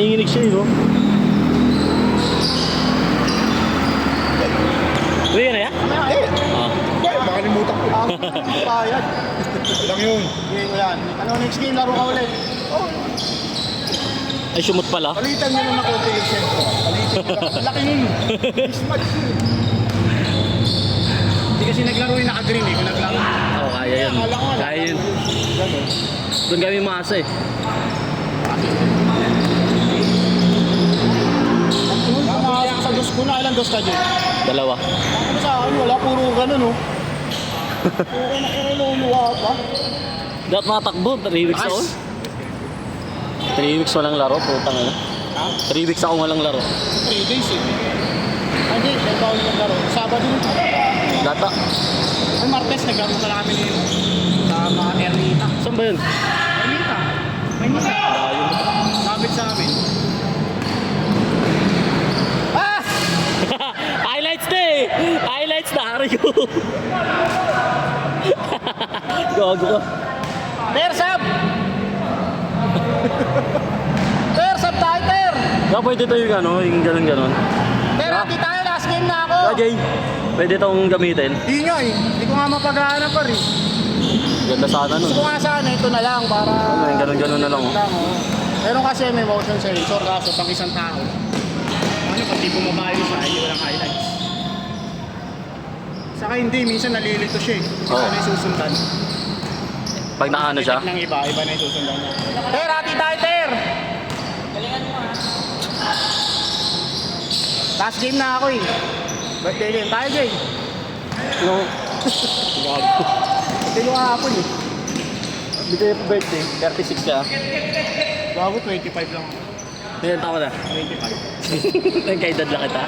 nanginginig siya, no? Uy, ano yan? Ah. Makalimutan ko. Bayad. Lang yun. Game ko yan. Ano, next game, laro ka ulit. Oh, Ay, sumot pala. palitan nyo lang na konti yung sentro. Palitan nyo lang. Laki yun. Mismatch yun. Hindi kasi naglaro yung naka-green eh. Kung naglaro. Oo, kaya yun. Akala ko nga, Kaya yun. ganun. Doon kami maasa eh. Kumaya ka sa dos ko na. Ilang dos ka dyan? Dalawa. Ano sa akin, wala. Puro ganun oh. Puro na kinululuwa pa. Dapat matakbo, 3 weeks ako. 3 weeks walang laro, putang ina. Ha? 3 weeks ako walang laro. 3 days eh. Ay, hindi. May bawal yung laro. Sabado yung Data. Ay, Martes, naglaro pala kami ni sa mga Ernita. Saan ba yun? Ernita? Maynila. Ayun. Sabit sa amin. Ah! Highlights na eh! Highlights na, Ario! Gago ka. Tersab! Tersab tayo, Ter! Kaya pwede ito yung ano, yung ganun-ganun. Ter, hati tayo. Last game na ako. Ajay, pwede itong gamitin. Hindi nga eh. Hindi ko nga mapag-aanap pa rin. Ganda sana nun. Gusto ko nga sana ito na lang para... Ano, yung ganun-ganun na lang, oh. oh. Pero kasi may motion sensor kaso pang isang tao. Ano, pag di bumaba yung isa, hindi walang highlights. Saka hindi, minsan nalilito siya eh. Kung Oo. ano yung susundan. Pag nakaano siya. Ng iba na yung susundan niya. Ter, hati tayo, Ter! Last game na ako eh. Birthday game. Tayo, Jay. No. Gago. Birthday ko kahapon eh. Bigay pa birthday, 36 ka. Bago 25 lang ako. Ilan taon na? 25. Nagkaedad lang kita.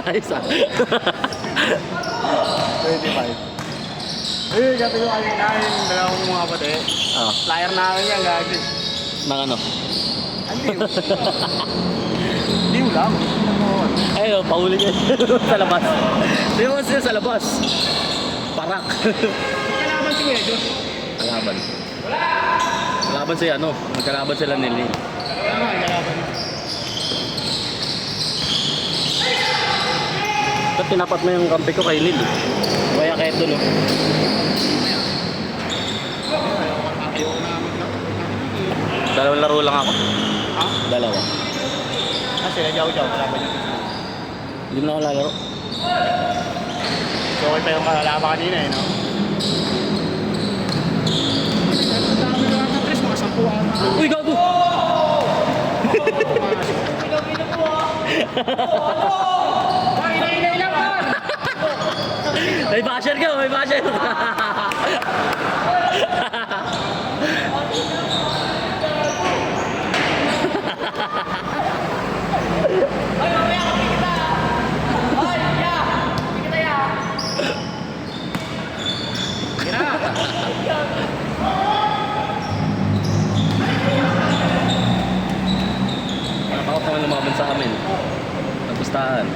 Ayos ah. 25. Eh, gabi ko kami na yung dalawang mga kapatid. Ah, Flyer namin yan, gagi. nang ano? Andiyo. Andiyo lang. Ayun, pauli ka sa labas. Tingnan mo siya sa labas. Parak. Kalaban si Kuya Diyos. Kalaban. Kalaban siya ano, magkalaban sila nila. Tama, kalaban. Ba't tinapat mo yung kampi ko kay Lil? Kaya kahit doon oh. Ayoko na mag-laro. Dalawang laro lang ako. Ha? Dalawa. Kasi nagyaw-jaw, kalaban niya. Hindi mo na ako lalaro. So, okay pa yung kalaban kanina eh, no? Ang dami na lang ng tres, mga 10 Uy, gago! May basher ka, may basher! Nakakot naman lumaban sa amin. Nagustahan.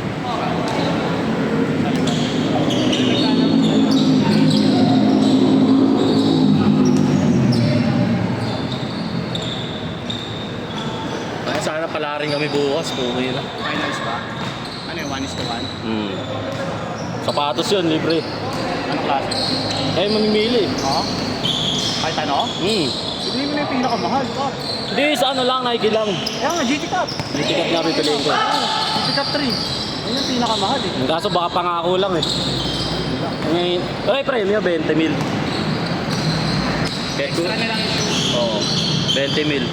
Ay, sana pala rin kami bukas. Puno na. Finals ba? Ano yung 1:1? Sapatos yun, libre. Anong klase? Eh, mamimili. Oo? Kahit ano? Hindi mo na yung pinakamahal, Cup. Hindi, sa ano lang, Nike lang. Kaya nga, GT Cup. Hindi tikat nga pipiliin ko. GT Cup 3. Yun yung pinakamahal eh. Ang kaso baka pangako lang eh. Ngayon, ay premium, 20 mil. Kaya Extra na lang yung shoe. Oo, 20 mil.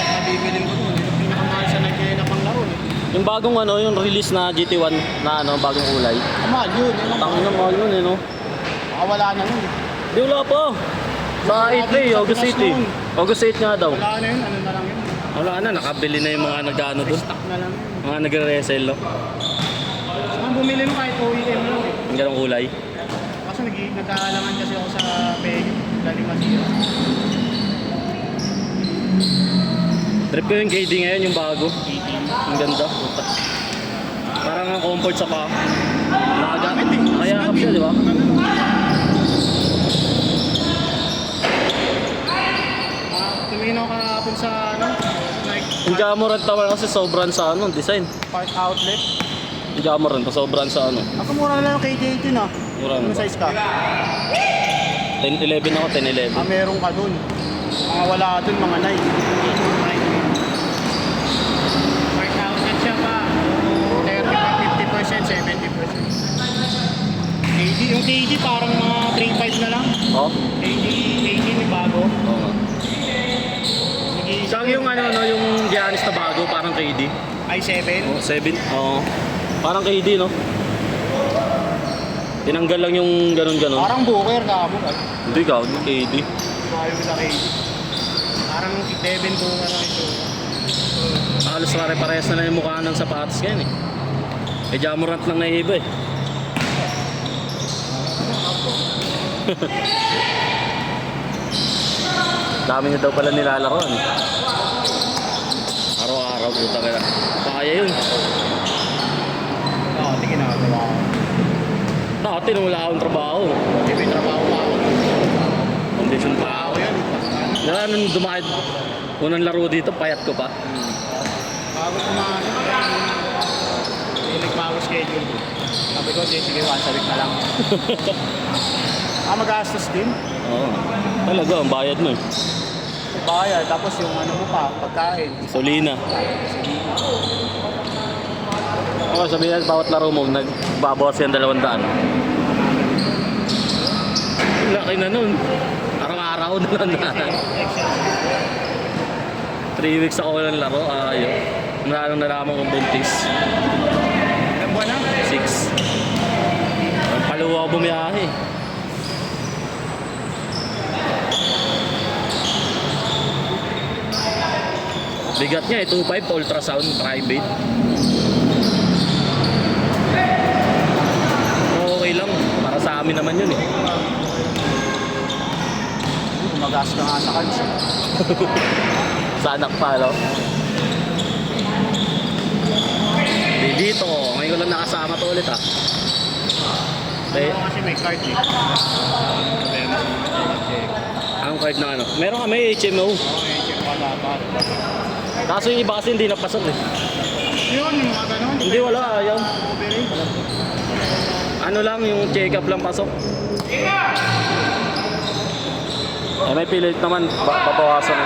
Nabibilin ko dun. Yung pinakamahal sa Nike na pang laro eh. Yung bagong ano, yung release na GT1 na ano, bagong kulay. Mahal yun. Yun ang Tangin na mahal yun eh, no? Wala na yun. Di wala pa. Sa 8 eh, August 8 eh. August 8 nga daw. Wala na yun. Ano na lang yun. Wala na, nakabili na yung mga nag-ano dun. Stock na lang yun. Mga nagre-resell, no? Ang bumili mo kahit OEM lang eh. Yung ganong kulay. Kaso nag-aalangan kasi ako sa Peggy. Galing masira. Trip ko yung KD ngayon, yung bago. Ang ganda. Puta. Parang ang comfort sa pa. Nakayakap siya, di ba? Tumingin tingin ako kahapon sa Nike Yung Jamorant naman kasi sobrang sa design. Park Outlet. Yung Jamorant pa sobrang sa Ako mura na lang kay JT na. Mura na Ano ba? size ka? 10-11 ako, 10-11. Meron ka dun. Mga wala dun, mga Nike. Park Outlet siya pa. 30, 50%, 70%. KD, yung KD parang mga 3.5 na lang. Oh? KD may bago. Oo nga. Saka yung yung Giannis na bago, parang KD. i7. Oh, 7. Oo. Parang KD, no? Tinanggal lang yung ganun-ganun. Parang Booker ka mo. Hindi ka, KD. Ayaw ko sa KD. Parang 11 Booker lang ito. Halos pare-parehas na lang yung mukha ng sapatos ngayon eh. Eh, Jamorant lang na iba eh. Dami niya daw pala nilalaroan. Araw-araw, puta ka na. Kaya yun. Tingin na ako. Dati nung wala akong trabaho. May trabaho pa ako. Condition pa. Ako yan. Kaya nung dumakit, unang laro dito, payat ko pa. Bago pumasok. Hindi nagbago schedule. Sabi ko, sige, once a week na lang. Magastos din. Oo. Talaga, ang bayad mo eh. Bayad, tapos yung ano mo pa, pagkain. Solina. Oo, sabihin natin, bawat laro mo, nagbabawas yan 200. Laki na nun. Araw-araw na lang na. 3 weeks ako ng laro, ayaw. Nung nalaman kong buntis. Ilang buwan na? 6. Paluwa ako bumiyahe. Bigat niya eh, 2.5 ultrasound private. Okay lang, para sa amin naman yun eh. Magas ka nga sa kansa. Sa anak pa, no? Dito, ngayon ko lang nakasama to ulit ah. Okay. Kasi may card eh. Ang card ng ano? Meron kami HMO. check pa dapat. Kaso yung iba kasi hindi napasok eh. Yun, yung mga ganun. Hindi, wala, ayaw. Overage. Ano lang, yung check-up lang pasok. Eh, may pilit naman, babawasan.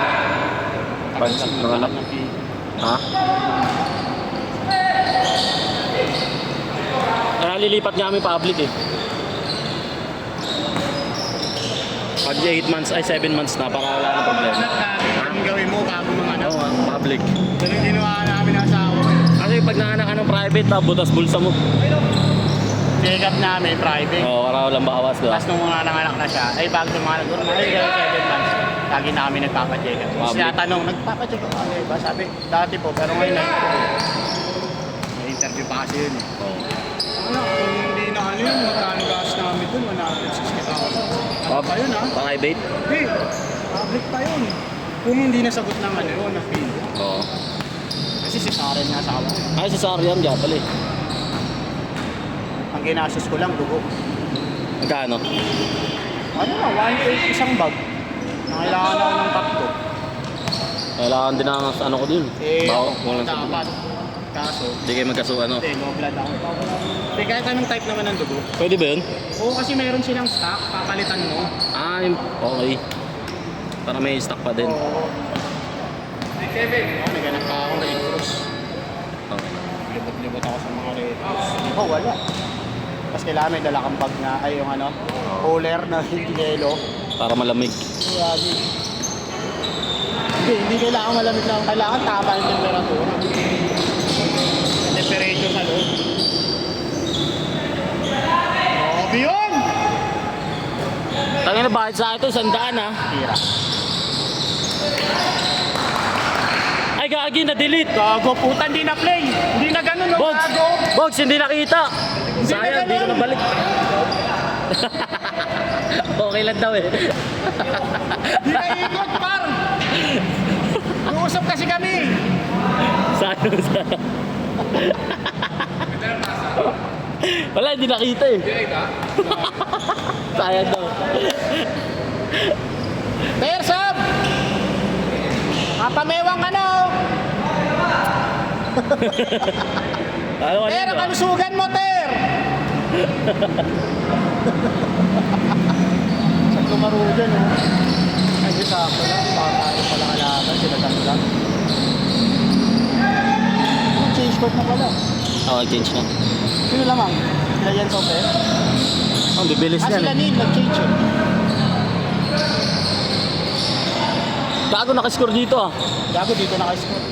Pansin na lang. Ha? Kaya lilipat nga kami public eh. Pag 8 months, ay 7 months na, para wala na problema. Anong gawin mo bago mga anak? Oo, public. Ganun ginawa namin ng asawa ko. Kasi pag naanak ka ng private, butas bulsa mo. Check up namin, private. Oo, para walang bawas, diba? Tapos nung mga nanganak na siya, ay bago tumangal, ay gano'n 7 months. Lagi na kami nagpapacheck up. Tapos Public. tinatanong, nagpapacheck up kami ba? Sabi, dati po, pero ngayon na. May interview pa kasi yun eh. Oo. Ano, kung hindi na ano yun, magkano gas namin dun, 160,000. Ano pa yun ha? Private? Hindi, public pa yun. Kung hindi nasagot ng ano yun, na field. Oo. Kasi si Karen nga asawa ko. Ay, si Sariam dyan pala eh. Ang ginastos ko lang, dugo. Magkano? Ano na, 1.8 isang bag. Nangailangan ako ng tatlo. Kailangan din ang ano ko din. Eh, Walang dapat. Kaso, Hindi kayo magkaso ano. hindi, low blood ako. Hindi, kahit anong type naman ng dugo. Pwede ba yun? Oo, kasi meron silang stock, papalitan mo. Ah, okay. Para may stock pa din. Oo. May ganang pa ako, Red Cross. Okay. Libot-libot ako sa mga Red Cross. Oh, wala. Tapos kailangan may dala kang bag na, ay yung ano, cooler na hindi yelo. Para malamig. Grabe. Hindi kailangan malamig lang. Kailangan tama yung temperatura. Temperature sa loob. Grabe yun! Tangina, bakit sa ito? 100 ah. Tira. Ay, gagi, na-delete. Gago, puta, hindi na play. Hindi na ganun, no? Bogs! Gago. Bogs, hindi nakita. Sayang, hindi ko ganun. nabalik. Okay lang daw eh. Hindi na ikot, par. Uusap kasi kami. Sayang. Wala, hindi nakita eh. Sayang daw. Player sub! Mapamewang ka na, oh. Ano ka Ter, nito? kalusugan mo, Ter! Saan lumaro dyan, oh? Ay, di sakto lang. Baka tayo pala kalaban. Sila lang. Change court na pala. Oo, change na. Sino lamang? Sila yan sa open? Ang bibilis niyan Sila eh. Neil, nag-change eh. Bago nakascore dito ah. Gago dito naka-score.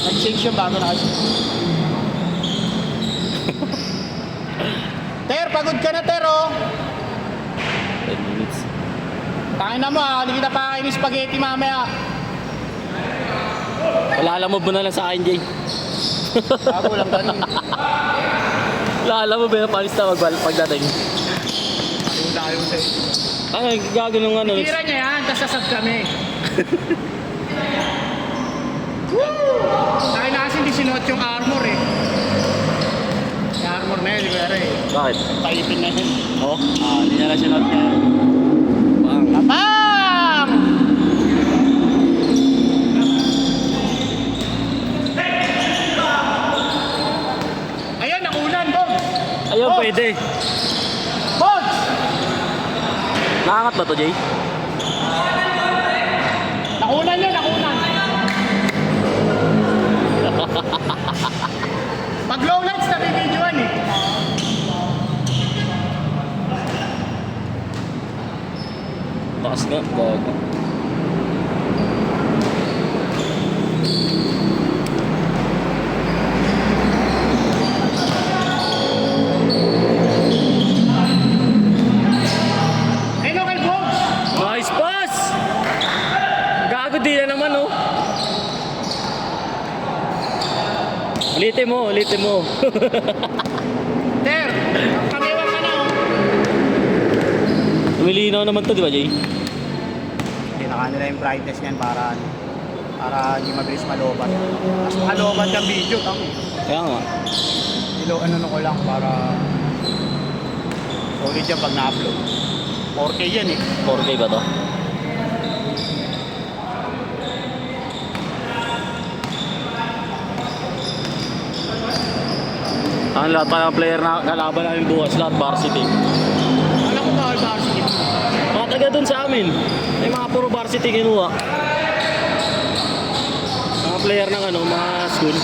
Nag-change yung bago naka-score. Ter, pagod ka na, Ter, oh. 10 minutes. Tangin na mo, ah. Hindi kita pakain ng spaghetti mamaya. Wala mo na lang sa akin, Jay. Gago lang ganun. Wala mo ba palis na pagdating? Ayun tayo sa inyo. Ay, gagawin ng ano. Tira niya yan, tas sasab kami. Dahil na kasi hindi sinuot yung armor eh. Yung armor na yun, di ba rin? Bakit? Taipin na yun. Oo? Hindi na lang sinuot niya. Bang. Bam! Ayun, nakunan, Bog! Ayun, Oh! pwede. Bog! Nakakat ba to, Jay? Nakunan yun, nakunan! Pag low lights, nabibidyoan eh. Taas nga, gago. Ay, no, kay Bog! Nice pass! Gago din na naman, oh. Ulitin mo, ulitin mo. Ter, kamiwan ka na, oh. Lumilinaw naman to, di ba, Jay? Tinaka nila yung brightness niyan para hindi mabilis malobat. Mas malobat yung video, tamo. Kaya nga. Ano ko lang para solid yan pag na-upload. 4K yan eh. 4K ba to? Ang lahat pa ng player na kalaban namin bukas, lahat varsity. Alam ko bawal varsity. Mga taga dun sa amin, may mga puro varsity kinuha. Mga player ng ano, mga school.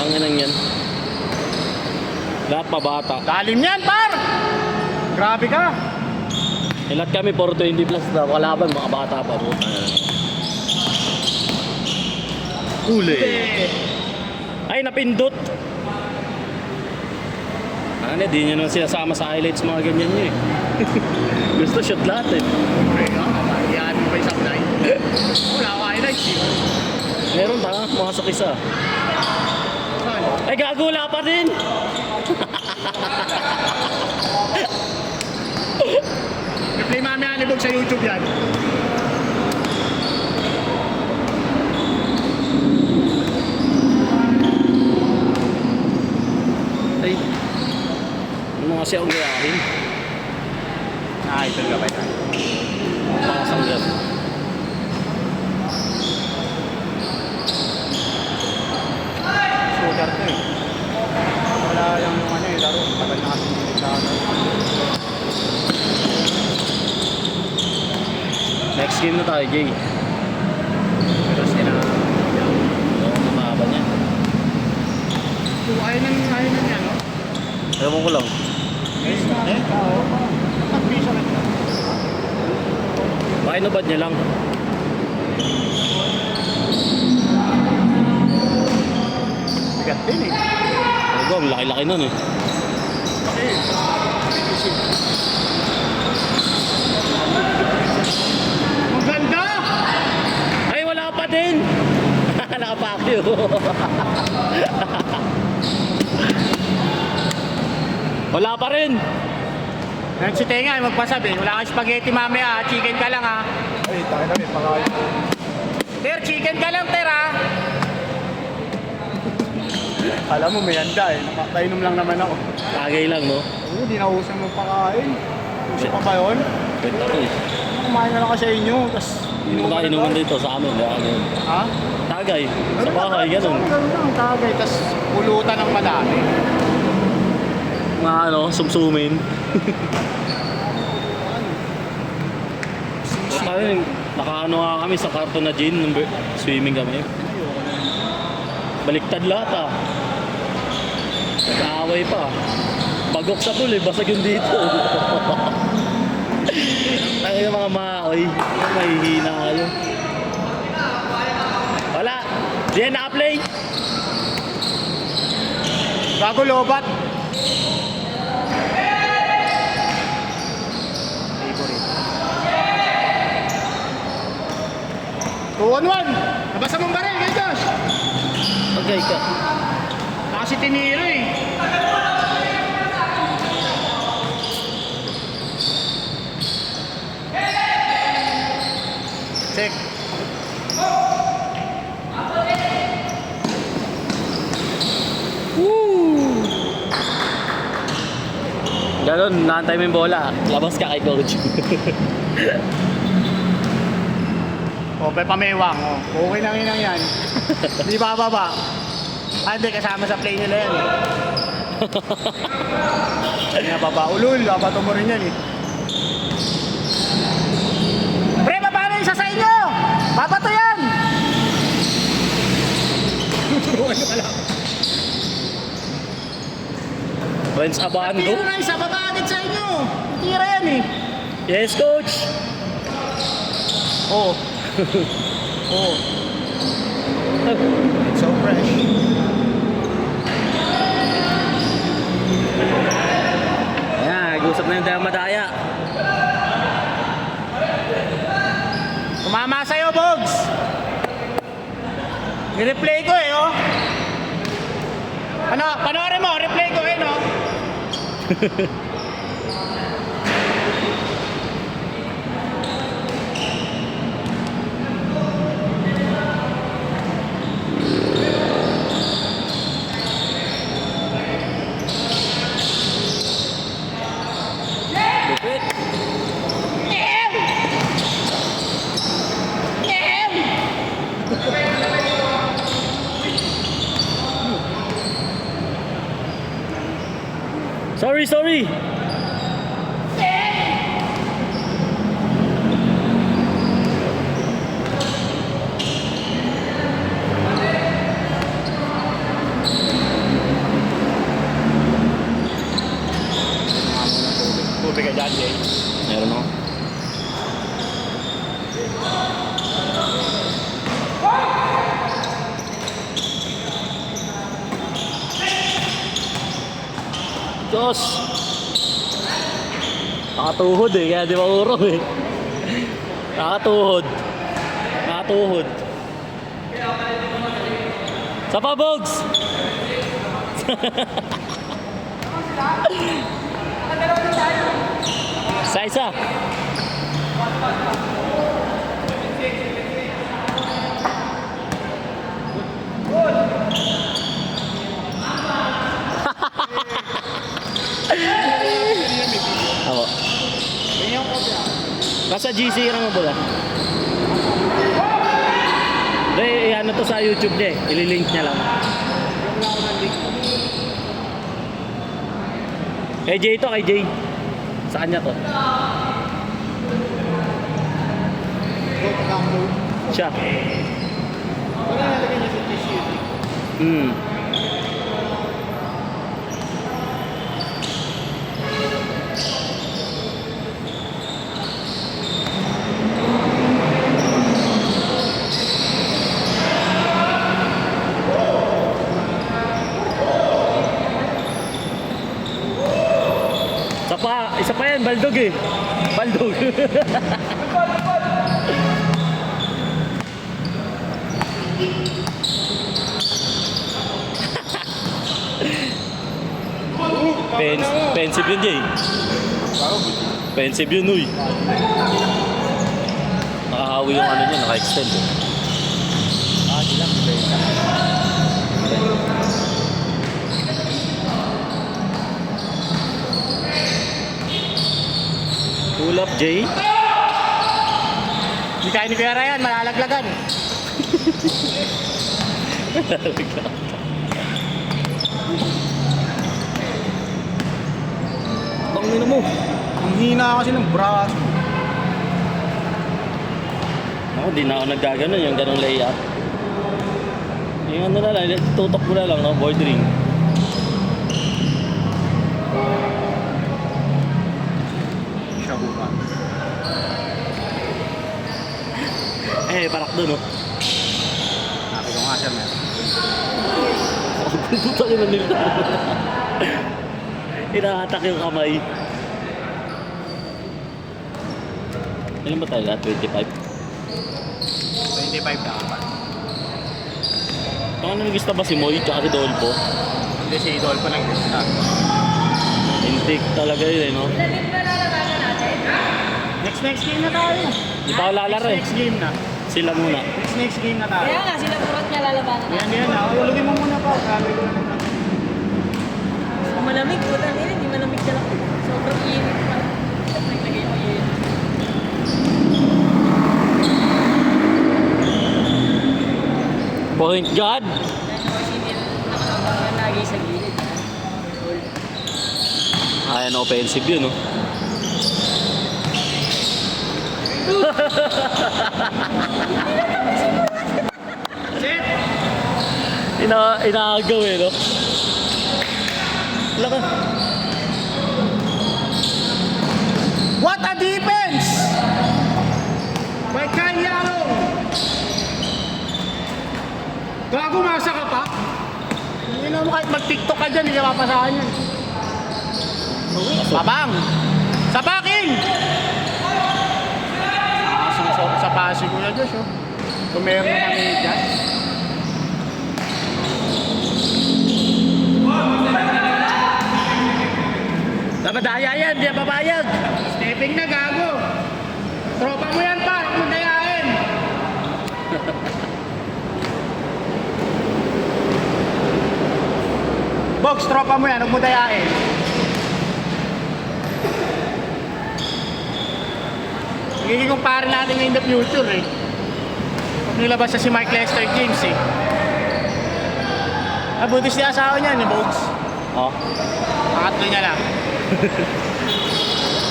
Ang inang yan. Lahat pa bata. Lalim yan, par! Grabe ka! Lahat kami 420 plus na kalaban, mga bata pa po. Huli. Ay, napindot. Ano, di nyo naman sinasama sa highlights mga ganyan nyo eh. Gusto shoot lahat eh. Pre, no? Iyan mo pa yung supply. Wala ko highlights eh. Meron ba? Mga sakisa. Saan? Ay, gago, wala pa din. I-play mami alibog sa YouTube yan. Ay, ano kasi akong gayahin? Idol ka ba yan? Mga sanggan. Shooter to eh. Wala lang yung ano eh, laro. Tagal na kasi hindi sa ano. Next game na tayo, Jay. Pero sila... Oo, mahaba niya. Ayaw na niya, no? Ewan ko lang. Eh, oo. Pag-visa na siya. Pakinubad niya lang. Bigat din eh. Talaga, ang laki-laki nun eh. Ang ganda! Ay, wala pa din! Nakapakyo. Wala pa rin. Ngayon si Tenga ay magpasabi, wala kang spaghetti mamaya, chicken ka lang ha. Ay, tayo na rin, pakain. Ter, chicken ka lang, Ter ha. Alam mo, may handa eh. Nakainom lang naman ako. Tagay lang, no? Oo, di na usang magpakain. Uso pa ba yun? Kwenta ko eh. kumain na lang kasi sa inyo. Tapos Baka inuman dito sa amin. Ganun. Ha? Tagay. Sa bahay, ganun. Ganun lang, tagay. Tapos pulutan ng madami. Mga ano, sumsumin. Kami, nakaano nga kami sa karton na gin, nung swimming kami. Baliktad lahat ah. Nag-aaway pa. Bagok sa pool eh, basag yung dito. Ang mga maoy, mahihina kayo. Wala, di yan naka-play. Bago lobat. Favorite. 2-on-1. Nabasa mong baril, kay Josh. Okay ka. Nakasi tiniro eh. Check. Ganon, naantay mo yung bola. Labas ka kay coach. O, may pamewang. O. Okay nang inang yan. Di bababa. Ah, hindi, kasama sa play nila yan. Hindi na baba. Ulul, babato mo rin yan eh. Pre, baba na yung sa inyo! Babato yan! Friends Abando. Tira na isa, baba agad sa inyo! Tira yan eh. Yes, coach. Oo. Oo. So fresh. Ayan, nag-usap na yung dahil madaya. Tumama sa'yo, Bogs! I-replay ko eh, oh. Ano, panoorin mo, replay ko eh, no? Lupit. Sorry, sorry. Tubig ka dyan, Jay. Meron ako. Diyos! Nakatuhod eh, kaya di ba urong eh. Nakatuhod. Nakatuhod. Sa pa, Bogs! Isa-isa. Ako. Nasa GC ka naman ba? Hindi, ano to sa YouTube niya eh. Ililink niya lang. Kay Jay to, kay Jay. Sa kanya to. Siya. Isa pa yan, baldog eh. Baldog. Pensive yun, Jay. Pensive yun, uy. Nakahawi yung ano niya, naka-extend. Pull up, Jay. Hindi kaya ni Kuya Ryan, malalaglagan. Tangina mo. Ang hina kasi ng braso. Ako, di na ako naggaganon yung ganong layup. Yung ano na lang, tutok mo na lang, no? Bordering. Siya buka. Eh, parak doon, no? Sabi ko nga siya, meron. Puta ko na nila. Inahatak yung kamay. Ilan ba tayo lahat? 25? 25 dapat. Baka namigusta ba si Moy tsaka si Dolpo? Hindi si Idolfo lang gusto. Intake talaga yun, eh, no? Next game na tayo. Di pa ako lalaro, eh. Next game na. Sila muna. Next game na tayo. Kaya nga, sila purot niya lalabanan na. Yan na. Ulugin mo muna pa. Sabi ko na naman. Kung malamig, puta nila, hindi malamig ka lang. Sobrang init pa. Naglagay mo yun. Point guard! Dahil mo si Neil, nakakabang yan lagi sa gilid. Ayan, offensive yun, no? Set! Inaagaw, eh, no? Wala ka. What a defense! By Kyle Yalong! Gago, masa ka pa? Hindi na mo kahit mag-tiktok ka dyan, hindi ka mapasahan yan. Babang! Sa backing! Sa passing ko na Diyos, oh. Kung meron na kami dyan. Napadaya yan, di babayag. Stepping na, gago! Tropa mo yan pa, huwag mo dayain! Box, tropa mo yan, huwag mo dayain. Magiging kumpare natin in the future, eh. Pag nilabas na si Mark Lester James, eh. Abutis niya asawa niya, ni Box. Oh, Pangatlo niya lang.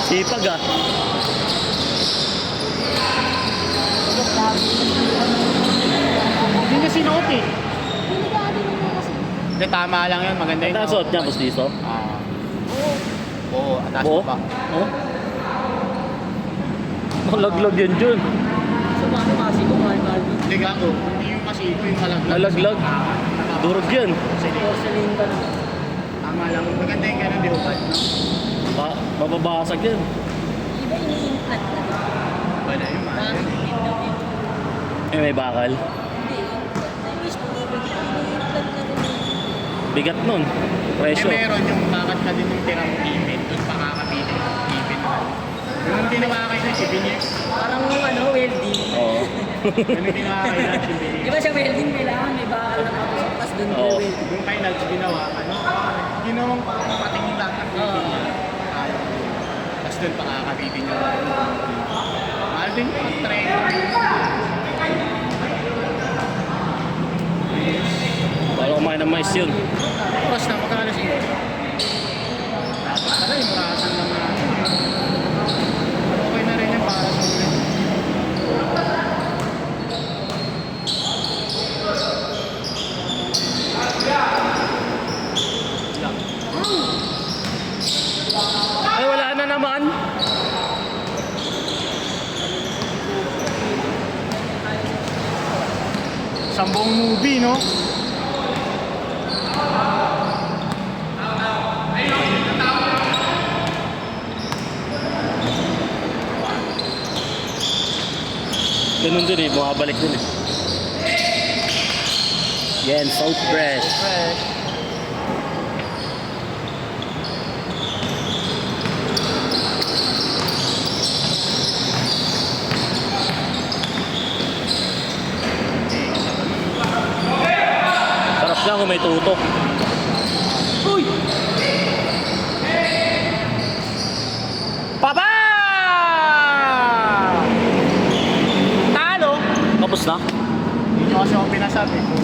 sipag, ah. Hindi niya sinuot, eh. Hindi, tama lang yun, maganda yun. Ito ang suot niya, postizo. Ah. Oo, atas Oo. mo pa. Oh. Malaglag yan dyan. So, paano kasi kung mahal-mahal din? Hindi gago, hindi yung masiko yung malaglag. Malaglag. Durog yan. Porcelain ka naman. Tama lang, maganda yung ganun, di upad, no? Mababasag yan. Iba ini-implant na. Wala yung Parang hindi daw yun. Eh, may bakal. Hindi, implant. Mismo ini-implant na rin. Bigat nun. Eh, Presyo. meron yung kakat ka din yung tirang ipin, doon pa kakapitin. Ipin na. Yung ginawa kayo na si Binyek, Parang ano, welding. Oo. yung ginawa kayo na si Di Binyek. ba sa welding, kailangan may bakal na patusok, tapos doon Oo. welding. Yung kay Nads ginawa, ano? Ginawang patingin lahat ng Oo. ipin niya. Ayaw. Tapos doon pa kakapitin yung mahal din yung trend. Bala kumain ng mais yun. Oras na, magkakalas yun. Dapat pala, yung murasan lang natin. Okay na rin yung para sa ulit. Ay, wala na naman. Sambong movie, no? Ganun din, eh. Bumabalik din, eh. Yan, so fresh. Fresh. Sarap lang kung may tutok. Uy! Papa! Tapos na? Hindi nyo kasi ako pinasabi kung